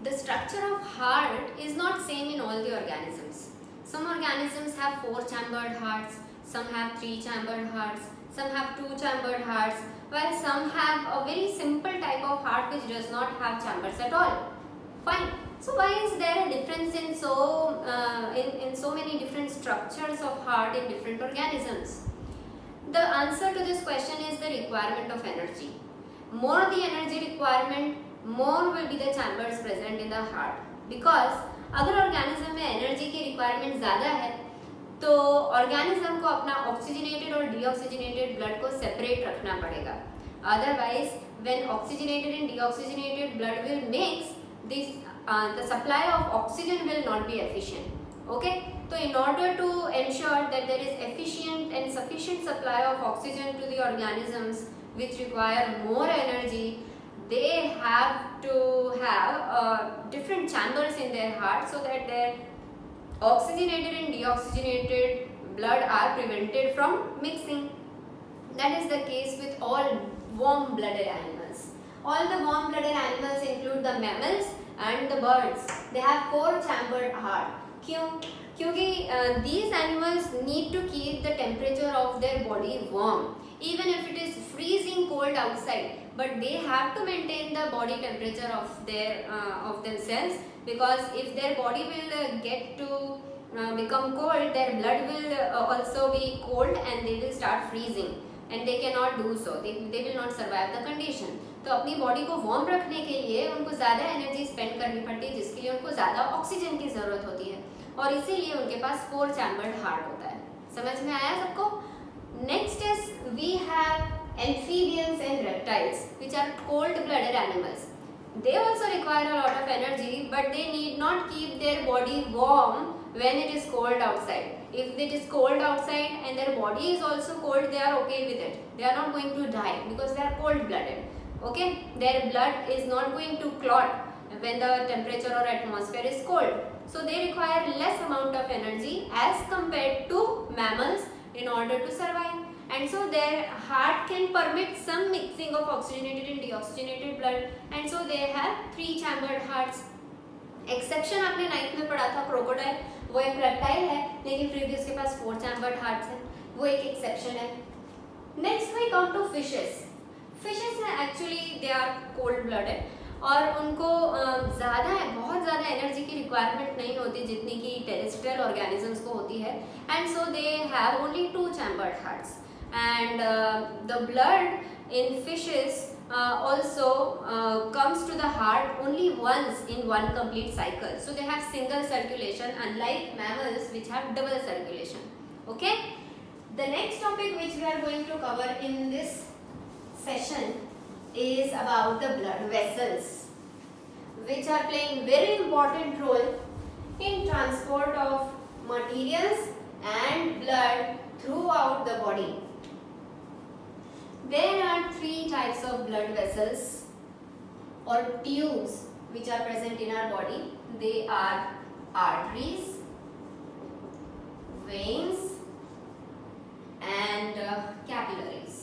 the structure of heart is not same in all the organisms. Some organisms have 4-chambered hearts, some have 3-chambered hearts, some have 2-chambered hearts, while some have a very simple type of heart which does not have chambers at all. Fine. So why is there a difference in so many different structures of heart in different organisms? The answer to this question is the requirement of energy. More the energy requirement, more will be the chambers present in the heart. Because अगर organism में energy की requirement ज़्यादा है तो organism को अपना oxygenated और deoxygenated blood को separate रखना पड़ेगा. Otherwise, when oxygenated and deoxygenated blood will mix, the supply of oxygen will not be efficient. Okay? So in order to ensure that there is efficient and sufficient supply of oxygen to the organisms which require more energy, they have to have different chambers in their heart so that their oxygenated and deoxygenated blood are prevented from mixing. That is the case with all warm-blooded animals. All the warm-blooded animals include the mammals and the birds. They have 4-chambered heart. क्यों? क्योंकि these animals need to keep the temperature of their body warm, even if it is freezing cold outside. But they have to maintain the body temperature of themselves, because if their body will get to become cold, their blood will also be cold and they will start freezing, and they cannot do so. They will not survive the condition. तो अपनी body को warm रखने के लिए उनको ज़्यादा energy spend करनी पड़ती है, जिसके लिए उनको ज़्यादा ऑक्सीजन की ज़रूरत होती है, और इसीलिए उनके पास 4-chambered हार्ट होता है. समझ में आया सबको? Next is we have amphibians and reptiles, which are cold-blooded animals. They also require a lot of energy, but they need not keep their body warm when it is cold outside. If it is cold outside and their body is also cold, they are okay with it. They are not going to die because they are cold-blooded. Okay, their blood is not going to clot when the temperature or atmosphere is cold. So they require less amount of energy as compared to mammals in order to survive. And so their heart can permit some mixing of oxygenated and deoxygenated blood, and so they have 3-chambered hearts. Exception आपने 9th में पढ़ा था crocodile, वो एक reptile है लेकिन फिर भी उसके पास 4-chambered hearts है, वो एक एक्सेप्शन है. Next we come to fishes. Fishes में actually they are cold blooded और उनको बहुत ज़्यादा एनर्जी की रिक्वायरमेंट नहीं होती जितनी कि टेरेस्ट्रियल ऑर्गेनिजम्स को होती है, and so they have only 2-chambered hearts. And the blood in fishes also comes to the heart only once in one complete cycle. So they have single circulation, unlike mammals which have double circulation. Okay. The next topic which we are going to cover in this session is about the blood vessels, which are playing very important role in transport of materials and blood throughout the body. There are 3 types of blood vessels or tubes which are present in our body. They are arteries, veins and capillaries.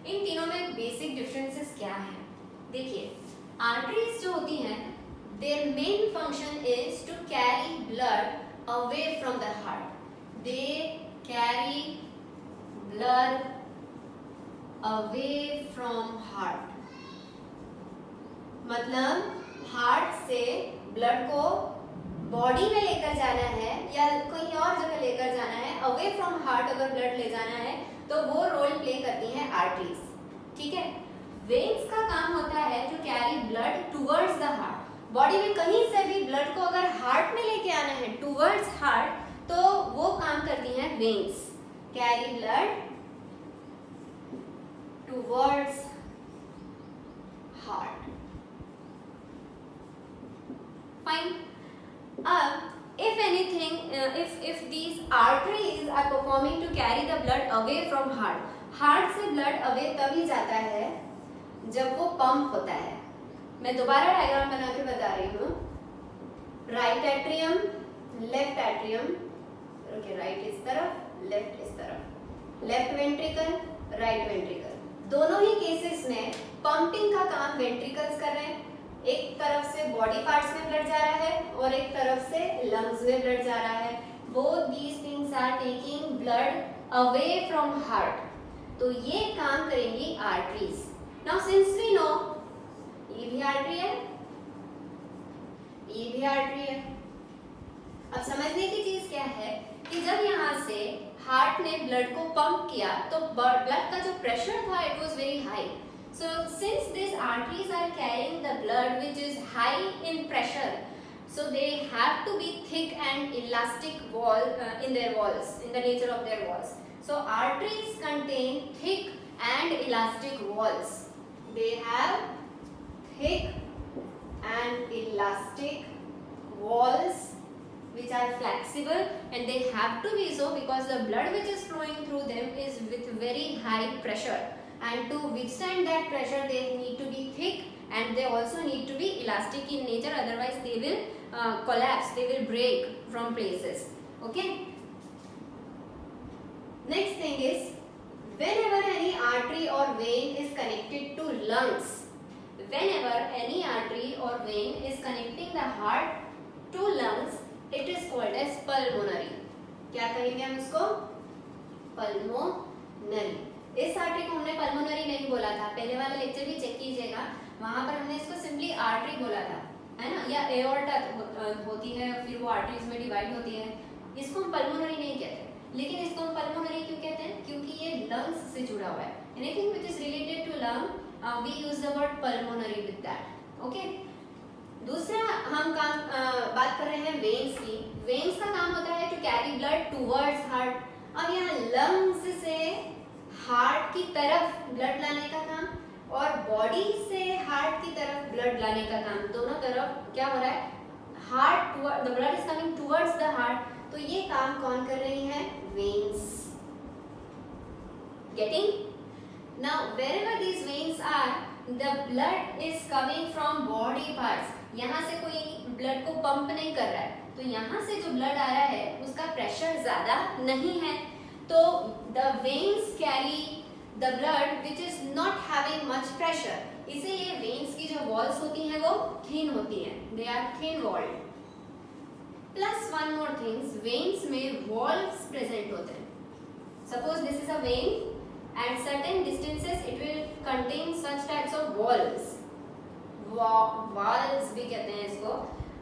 इन तीनों में basic differences क्या है? देखिए, arteries जो होती हैं, their main function is to carry blood away from the heart. They carry blood away from heart. मतलब heart से ब्लड को बॉडी में लेकर जाना है या कहीं और जगह लेकर जाना है, अवे फ्रॉम हार्ट अगर ब्लड ले जाना है तो वो रोल प्ले करती हैं आर्टरीज. ठीक है. वेन्स का काम होता है to carry blood towards the heart. Body में कहीं से भी ब्लड को अगर हार्ट में लेके आना है टुवर्ड्स हार्ट, तो वो काम करती हैं veins. Carry blood towards heart. Fine. अब if anything, if these arteries are performing to carry the blood away from heart, heart से ब्लड अवे तभी जाता है जब वो पंप होता है. मैं दोबारा डायग्राम बना के बता रही हूँ. Right atrium, left atrium, okay, right इस तरफ, लेफ्ट इस तरफ, लेफ्ट वेंट्रिकल, राइट वेंट्रिकल. दोनों ही केसेस में पंपिंग का काम वेंट्रिकल्स कर रहे हैं। एक तरफ से बॉडी पार्ट्स में ब्लड जा रहा है और एक तरफ से लंग्स में ब्लड जा रहा है। Both these things are taking blood away from heart. तो ये काम करेंगी arteries. Now since we know ये भी आर्टरी है, ये भी आर्टरी है। अब समझने की चीज क्या है कि जब यहाँ से हार्ट ने ब्लड को पंप किया तो ब्लड का जो प्रेशर था it was very high. So since these arteries are carrying the blood which is high in pressure, so they have to be thick and elastic wall in their walls, in the nature of their walls. So arteries contain thick and elastic walls. They have thick and elastic walls which are flexible, and they have to be so because the blood which is flowing through them is with very high pressure. And to withstand that pressure they need to be thick and they also need to be elastic in nature, otherwise they will collapse, they will break from places. Okay, next thing is whenever any artery or vein is connected to lungs, whenever any artery or vein is connecting the heart to lungs, it is called as pulmonary. क्या कहेंगे हम इसको? pulmonary. इस artery को हमने pulmonary नहीं बोला था, पहले वाला लेक्चर भी चेक कीजिएगा, वहां पर हमने इसको सिंपली आर्टरी बोला था, है ना, या एओर्टा होती है, फिर वो आर्टरीज में डिवाइड होती है। इसको हम पल्मोनरी नहीं कहते, लेकिन इसको हम पल्मोनरी क्यों कहते हैं? क्योंकि ये लंग्स से जुड़ा हुआ है। Anything which is related to lung we use the word pulmonary with that. Okay, दूसरा हम बात कर रहे हैं वेन्स की। वेन्स का काम होता है to carry blood towards heart. अब यहाँ लंग्स से हार्ट की तरफ ब्लड लाने का काम और बॉडी से हार्ट की तरफ ब्लड लाने का काम, दोनों तरफ क्या हो रहा है? Heart, the blood is coming towards the heart. तो ये काम कौन कर रही है? Veins. Getting? Now wherever these veins are, the blood is coming from body parts. यहाँ से कोई ब्लड को पंप नहीं कर रहा है, तो यहाँ से जो ब्लड आ रहा है उसका प्रेशर ज्यादा नहीं है, तो the veins carry the blood which is not having much pressure. इसीलिए veins की जो walls होती हैं वो thin होती हैं, they are thin walled. Plus one more things, veins में walls present होते हैं. Suppose this is a vein, at certain distances it will contain such types of walls. Walls भी कहते हैं इसको।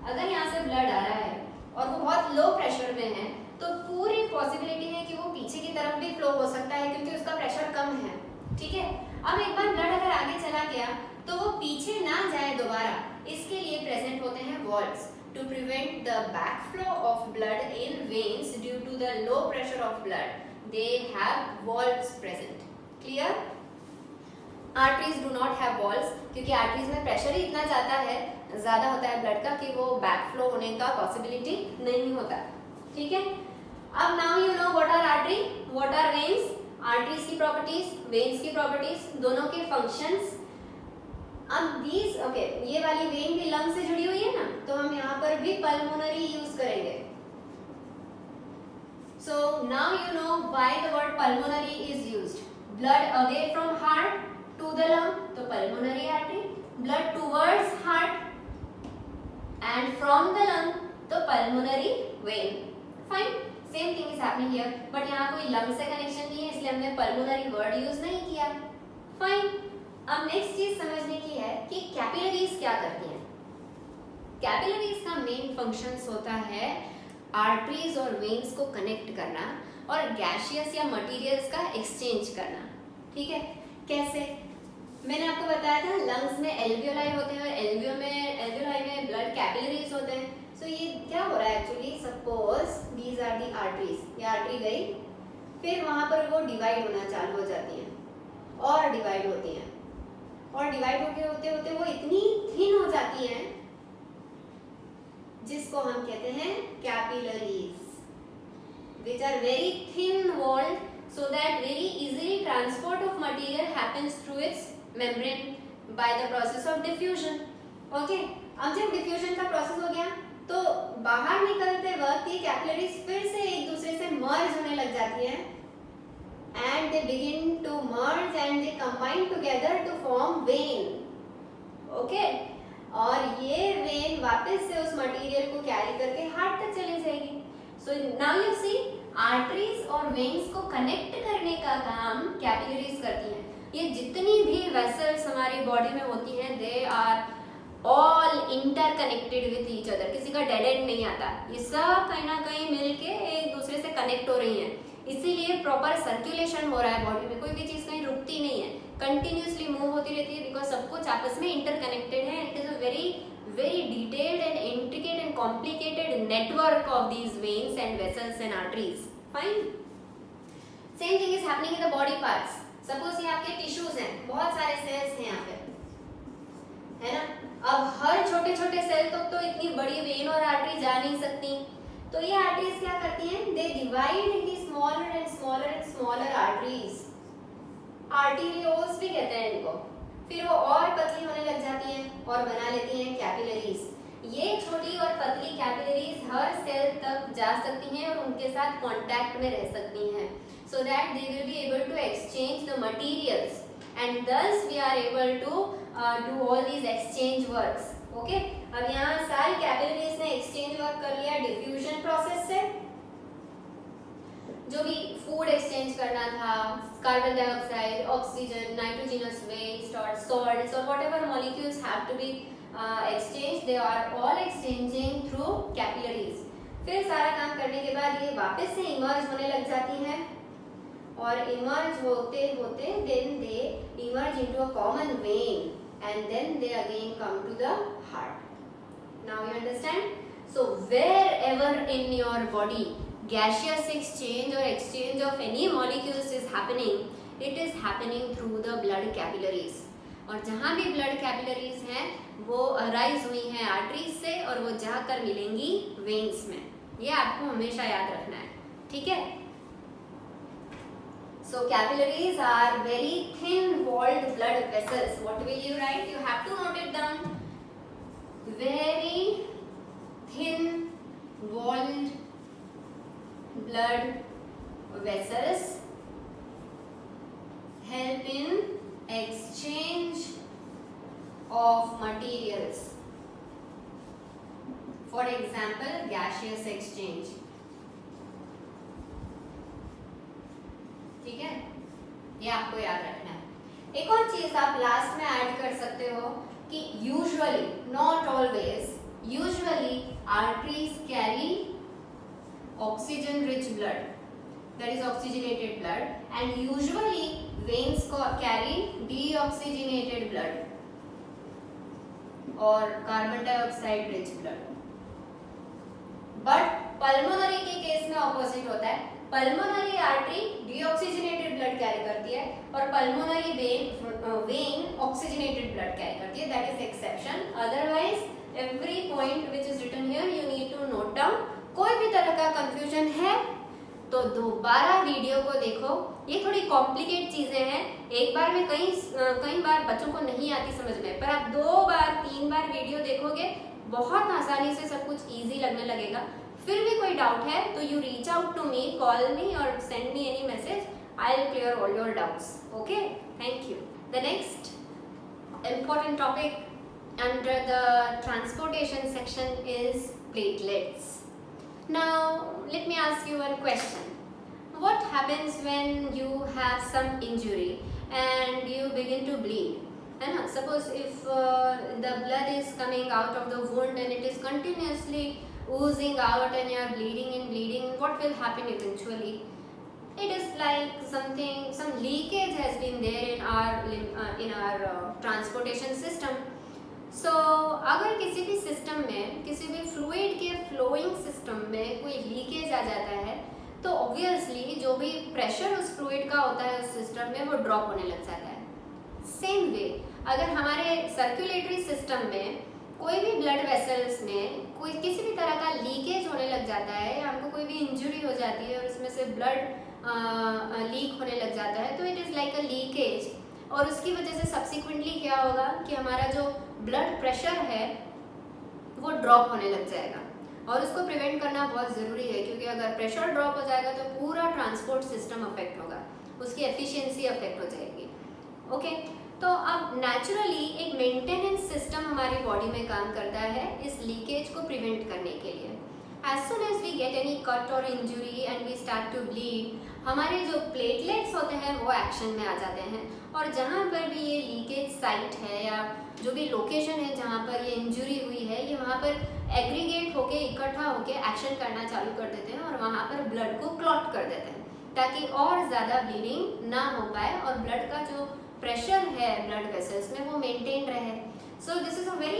अगर यहाँ से ब्लड आ रहा है और वो बहुत लो प्रेशर में है तो पूरी पॉसिबिलिटी है कि वो पीछे की तरफ भी फ्लो हो सकता है क्योंकि उसका प्रेशर कम है। ठीक है, अब एक बार ब्लड अगर आगे चला गया तो वो पीछे ना जाए दोबारा, इसके लिए प्रेजेंट होते हैं walls to prevent the back flow of blood in veins due to the low pressure of blood, they have walls present. Clear? Arteries do not have walls क्योंकि आर्टरीज में प्रेशर ही इतना ज्यादा होता है ब्लड का कि वो बैक फ्लो होने का पॉसिबिलिटी नहीं होता। ठीक है, अब now you know what are artery, what are veins, arteries की प्रॉपर्टीज, वेन्स की प्रॉपर्टीज, दोनों के फंक्शंस। अब दीज ओके, ये वाली वेन भी लंग से जुड़ी हुई है ना, तो हम यहाँ पर भी पल्मोनरी यूज करेंगे। So now you know why the word pulmonary is used. Blood away from heart to the lung, तो pulmonary artery, blood towards heart and from the lung, तो pulmonary vein. Fine, same thing is happening here, but यहाँ कोई lung से connection नहीं है इसलिए हमने pulmonary word use नहीं किया। फाइन, अब नेक्स्ट चीज समझने की है कि कैपिलरीज क्या करती हैं। कैपिलरीज का मेन फंक्शंस होता है आर्टरीज और वेन्स को कनेक्ट करना और गैसियस या मटेरियल्स का एक्सचेंज करना। ठीक है, कैसे? मैंने आपको बताया था लंग्स में एल्वियोलाई होते हैं और एल्वियोलाई में ब्लड कैपिलरीज होते हैं। सो ये क्या हो रहा है actually, suppose these are the arteries, ये आर्टरी गई, फिर वहां पर वो डिवाइड होना चालू हो जाती हैं और डिवाइड होती हैं और डिवाइड होते होते वो इतनी थिन हो जाती हैं जिसको हम कहते हैं capillaries, which are very thin walled so that very easily transport of material happens through its membrane by the process of diffusion. Okay, अब जब डिफ्यूजन का प्रोसेस हो गया तो बाहर निकलते वक्त ये कैपिलरीज फिर से एक दूसरे से मर्ज होने लग जाती हैं and they begin to merge and they combine together to form vein. Okay? और ये वेन वापस से उस मटेरियल को कैरी करके हार्ट तक चली जाएगी. So now you see arteries और वेन्स को कनेक्ट करने का काम कैपिलरीज करती हैं. ये जितनी भी वेसल्स हमारी बॉडी में होती हैं they are all interconnected with each other. किसी का डेड एंड नहीं आता. ये सब कहीं ना कहीं मिलके एक दूसरे से कनेक्ट हो रही हैं. इसीलिए प्रॉपर सर्कुलेशन हो रहा है बॉडी में. कोई भी चीज़ कहीं रुकती नहीं है, कंटिन्यूसली मूव होती रहती है बिकॉज सब कुछ आपस में इंटरकनेक्टेड है. It is a very detailed and intricate and complicated network of these veins and vessels and arteries. Fine. Same thing is happening in the body parts. Suppose ये आपके टिश्यूज हैं, बहुत सारे सेल्स हैं यहाँ पे, है ना. अब हर छोटे छोटे सेल तक तो इतनी बड़ी वेन और आर्टरी जा नहीं सकती. तो ये आर्टरीज क्या करती हैं? They divide into smaller and smaller and smaller arteries. Arterioles भी कहते हैं इनको. फिर वो और पतली होने लग जाती हैं और बना लेती हैं कैपिलरीज. ये छोटी और पतली कैपिलरीज हर सेल तक जा सकती हैं और उनके साथ कांटेक्ट में रह सकती हैं, so that they will be able to exchange the materials and thus we are able to do all these exchange works. Okay? अब यहाँ सारी कैपिलरीज ने एक्सचेंज वर्क कर लिया डिफ्यूजन प्रोसेस से. जो भी फूड एक्सचेंज करना था, carbon dioxide, oxygen, nitrogenous waste और सॉल्ट्स और whatever molecules have to be exchange, they are all exchanging through capillaries. फिर सारा काम करने के बाद ये वापस से इमर्ज होने लग जाती हैं और इमर्ज होते होते then they emerge into a common vein and then they again come to the heart. Now you understand? So wherever in your body gaseous exchange or exchange of any molecules is happening, it is happening through the blood capillaries. और जहाँ भी blood capillaries हैं वो arise हुई हैं arteries से और वो जाकर मिलेंगी veins में. ये आपको हमेशा याद रखना है, ठीक है? So capillaries are very thin-walled blood vessels. What will you write? You have to note it down. Very thin-walled blood vessels help in exchange of materials. For example, gaseous exchange. ठीक है, ये आपको याद रखना है. एक और चीज आप लास्ट में ऐड कर सकते हो कि usually, not always, usually arteries carry oxygen rich blood, that is oxygenated blood, and usually veins carry deoxygenated blood और carbon dioxide rich blood. But pulmonary के केस में ऑपोजिट होता है. Pulmonary artery deoxygenated blood carry करती है और pulmonary vein oxygenated blood carry करती है. That is exception. Otherwise every point which is written here you need to note down. कोई भी तरह का कंफ्यूजन है तो दोबारा वीडियो को देखो. ये थोड़ी कॉम्प्लिकेट चीजें हैं. एक बार में कई बार बच्चों को नहीं आती समझ में, पर आप 2 बार 3 बार वीडियो देखोगे बहुत आसानी से सब कुछ इजी लगने लगेगा. फिर भी कोई डाउट है तो you reach out to me, call me or send me any message. I will clear all your doubts. Okay, thank you. The next important topic under the transportation section is platelets. Now let me ask you one question. What happens when you have some injury and you begin to bleed? And suppose if the blood is coming out of the wound and it is continuously oozing out and you are bleeding, what will happen eventually? It is like some leakage has been there in our transportation system. So अगर किसी भी system में, किसी भी fluid के flowing system में कोई leakage आ जाता है तो ऑब्वियसली जो भी प्रेशर उस फ्लूइड का होता है उस सिस्टम में वो ड्रॉप होने लग जाता है. सेम वे अगर हमारे सर्कुलेटरी सिस्टम में कोई भी ब्लड वेसल्स में कोई किसी भी तरह का लीकेज होने लग जाता है, हमको कोई भी इंजरी हो जाती है और उसमें से ब्लड लीक होने लग जाता है, तो it is like a leakage. और उसकी वजह से सब्सिक्वेंटली क्या होगा कि हमारा जो ब्लड प्रेशर है वो ड्रॉप होने लग जाएगा. और उसको प्रिवेंट करना बहुत ज़रूरी है क्योंकि अगर प्रेशर ड्रॉप हो जाएगा तो पूरा ट्रांसपोर्ट सिस्टम अफेक्ट होगा. उसकी एफिशिएंसी अफेक्ट हो जाएगी। ओके, तो अब नेचुरली एक मेंटेनेंस सिस्टम हमारी बॉडी में काम करता है इस लीकेज को प्रिवेंट करने के लिए। As soon as we get any cut or injury and we start to bleed, हमारे जो प्लेटलेट्स होते हैं वो एक्शन में आ जाते हैं, और जहाँ पर भी ये लीकेज साइट है या जो भी लोकेशन है जहाँ पर ये इंजुरी हुई है, ये वहाँ पर एग्रीगेट होके इकट्ठा होके एक्शन करना चालू कर देते हैं और वहाँ पर ब्लड को क्लॉट कर देते हैं ताकि और ज़्यादा ब्लीडिंग ना हो पाए और ब्लड का जो प्रेशर है ब्लड वेसल्स में वो मेंटेन रहे। So this is a very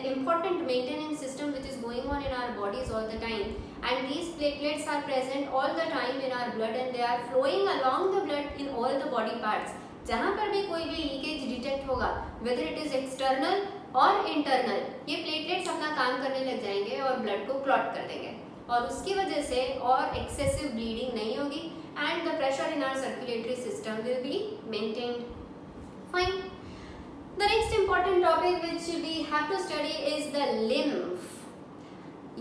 important maintenance system which is going on in our bodies all the time, and these platelets are present all the time in our blood and they are flowing along the blood in all the body parts. जहाँ पर भी कोई भी leakage detect होगा, whether it is external और internal, ये platelets अपना काम करने लग जाएंगे और ब्लड को क्लॉट कर देंगे और उसकी वजह से और एक्सेसिव ब्लीडिंग नहीं होगी and the pressure in our circulatory system will be maintained. Fine. The next important topic which we have to study is the lymph.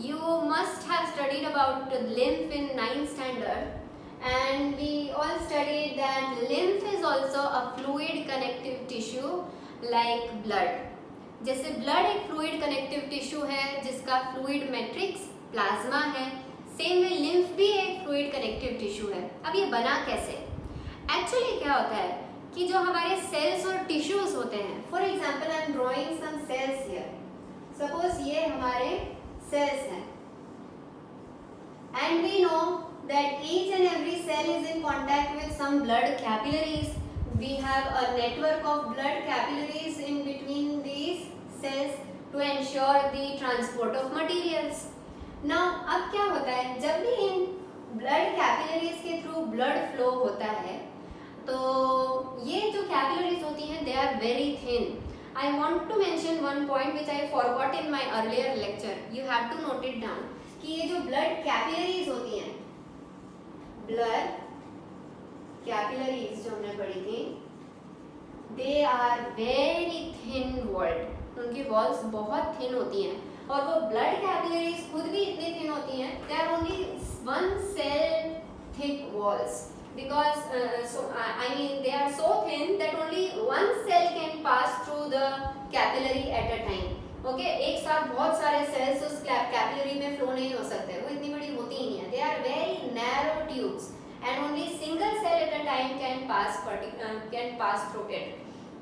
You must have studied about the lymph in 9th standard, and we all studied that lymph is also a fluid connective tissue like blood. जैसे blood एक fluid connective tissue है जिसका fluid matrix plasma है, same में lymph भी एक fluid connective tissue है। अब ये बना कैसे? Actually क्या होता है कि जो हमारे सेल्स और टिश्यूज होते हैं, for example I am drawing some cells here, suppose ये हमारे सेल्स हैं and we know that each and every cell is in contact with some blood capillaries, we have a network of blood capillaries in between these cells to ensure the transport of materials. Now अब क्या होता है, जब भी इन blood capillaries के through blood flow होता है तो ये जो कैपिलरीज होती हैं they are very thin. I want to mention one point which I forgot in my earlier lecture, you have to note it down कि ये जो ब्लड कैपिलरीज होती हैं, ब्लड कैपिलरीज जो हमने पढ़ी थी, they are very thin walled, उनकी वॉल्स बहुत थिन होती हैं और वो ब्लड कैपिलरीज खुद भी इतनी थिन होती हैं, they are only one cell thick walls because I mean they are so thin that only one cell can pass through the capillary at a time. Okay, एक साथ बहुत सारे cells उस capillary में flow नहीं हो सकते, वो इतनी बड़ी होती ही नहीं है, they are very narrow tubes and only single cell at a time can pass through it.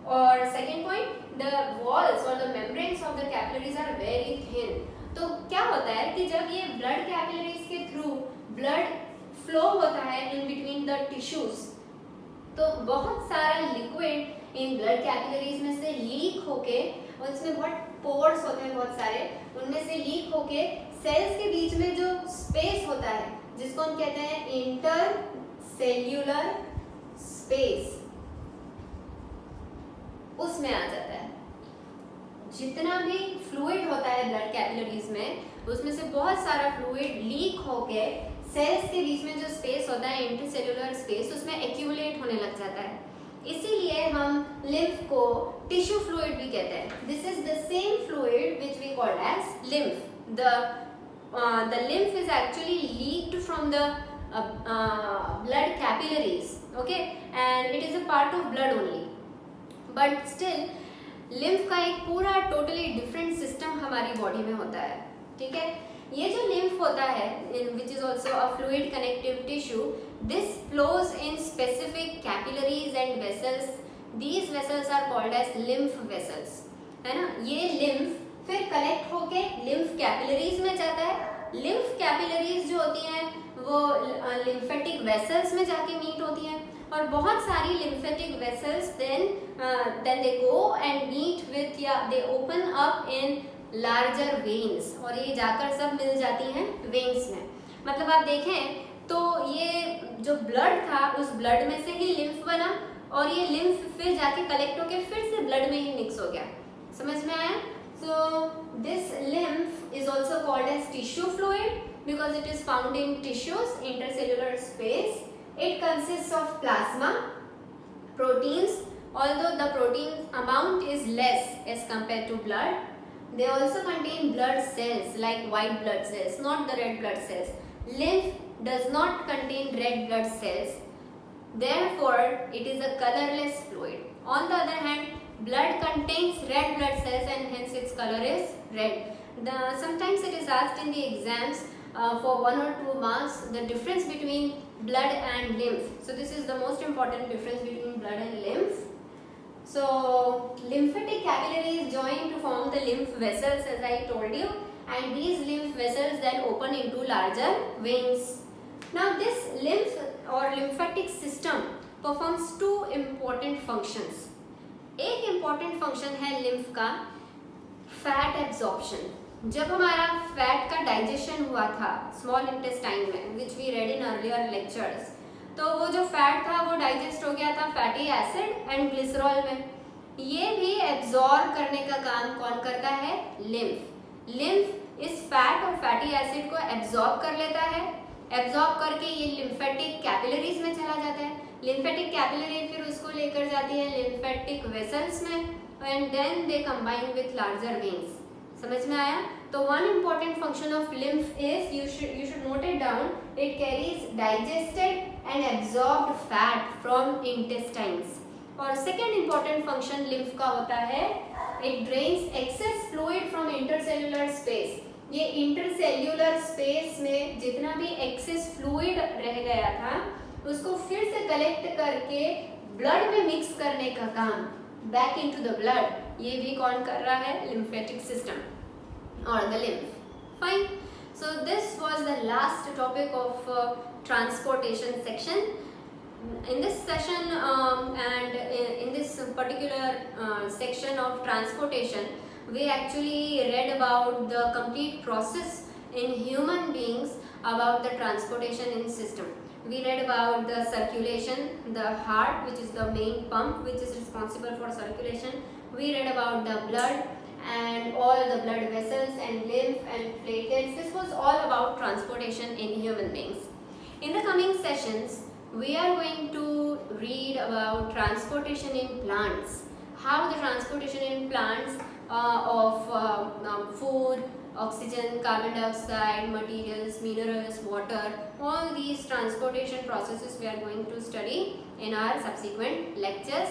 और second point, the walls or the membranes of the capillaries are very thin. तो क्या होता है कि जब ये blood capillaries के through blood flow होता है इन बिटवीन द टिश्यूज, तो बहुत सारा लिक्विड इन ब्लड कैपिलरीज में से लीक होके, और इसमें बहुत पोर्स होते हैं बहुत सारे, उनमें से लीक होके सेल्स के बीच में जो स्पेस होता है जिसको हम कहते हैं इंटर सेल्यूलर स्पेस, उसमें आ जाता है। जितना भी फ्लूइड होता है ब्लड कैपिलरीज में, उसमें से बहुत सारा फ्लूइड लीक होके सेल्स के बीच में जो स्पेस होता है इंटरसेल्युलर स्पेस, उसमें एक्यूमुलेट होने लग जाता है। इसीलिए हम लिम्फ को टिश्यू फ्लूइड भी कहते हैं। This is the same fluid which we call as lymph. The lymph is actually leaked from the blood capillaries, okay, and it is a part of blood only, but still lymph का एक पूरा totally different system हमारी body में होता है। ठीक है, ये जो लिम्फ होता है which is also a fluid connective tissue, this flows in specific capillaries and vessels. These vessels are called as lymph vessels, है ना। ये lymph फिर कलेक्ट होके lymph capillaries में जाता है। lymph capillaries जो होती हैं वो lymphatic vessels में जाके मीट होती हैं, और बहुत सारी lymphatic vessels then they go and meet with या they open up in larger veins, और ये जाकर सब मिल जाती हैं वेन्स में। मतलब आप देखें तो ये जो ब्लड था उस ब्लड में से ही लिम्फ बना, और ये लिम्फ फिर जाके कलेक्ट होके फिर से ब्लड में ही मिक्स हो गया। समझ में आया? So this lymph is also called as tissue fluid because it is found in tissues intercellular space. It consist of plasma, proteins, although the protein amount is less as compared to blood. They also contain blood cells like white blood cells, not the red blood cells. Lymph does not contain red blood cells. Therefore, it is a colorless fluid. On the other hand, blood contains red blood cells and hence its color is red. Sometimes it is asked in the exams for 1 or 2 marks the difference between blood and lymph. So this is the most important difference between blood and lymph. So lymphatic capillaries join to form the lymph vessels, as I told you, and these lymph vessels then open into larger veins. Now this lymph or lymphatic system performs two important functions. एक important function है lymph का fat absorption. जब हमारा fat का digestion हुआ था small intestine में, which we read in earlier lectures, तो वो जो फैट था वो डाइजेस्ट हो गया था फैटी एसिड एंड ग्लिसरॉल में. ये भी एब्जॉर्ब करने का काम कौन करता है? लिम्फ. लिम्फ इस फैट और फैटी एसिड को एब्जॉर्ब कर लेता है. एब्जॉर्ब करके ये लिम्फेटिक कैपिलरीज में चला जाता है. लिम्फेटिक कैपिलरी फिर उसको लेकर जाती है लिम्फेटिक वेसल्स में and then they combine with larger veins. समझ में आया? तो one important function of lymph is, you should note it down, it carries digested and absorbed fat from intestines. और सेकेंड इम्पॉर्टेंट फंक्शन लिम्फ का होता है, it drains excess fluid from intercellular space. ये intercellular space में जितना भी access fluid रह गया था उसको फिर से कलेक्ट करके ब्लड में मिक्स करने का काम, बैक इनटू द ब्लड, ये भी कौन कर रहा है? Lymphatic system or the lymph. Fine. So this was the last topic of transportation section. In this session and in this particular section of transportation, we actually read about the complete process in human beings about the transportation in system. We read about the circulation, the heart, which is the main pump which is responsible for circulation. We read about the blood and all the blood vessels and lymph and platelets. This was all about transportation in human beings. In the coming sessions, we are going to read about transportation in plants. How the transportation in plants of food, oxygen, carbon dioxide, materials, minerals, water, all these transportation processes we are going to study in our subsequent lectures.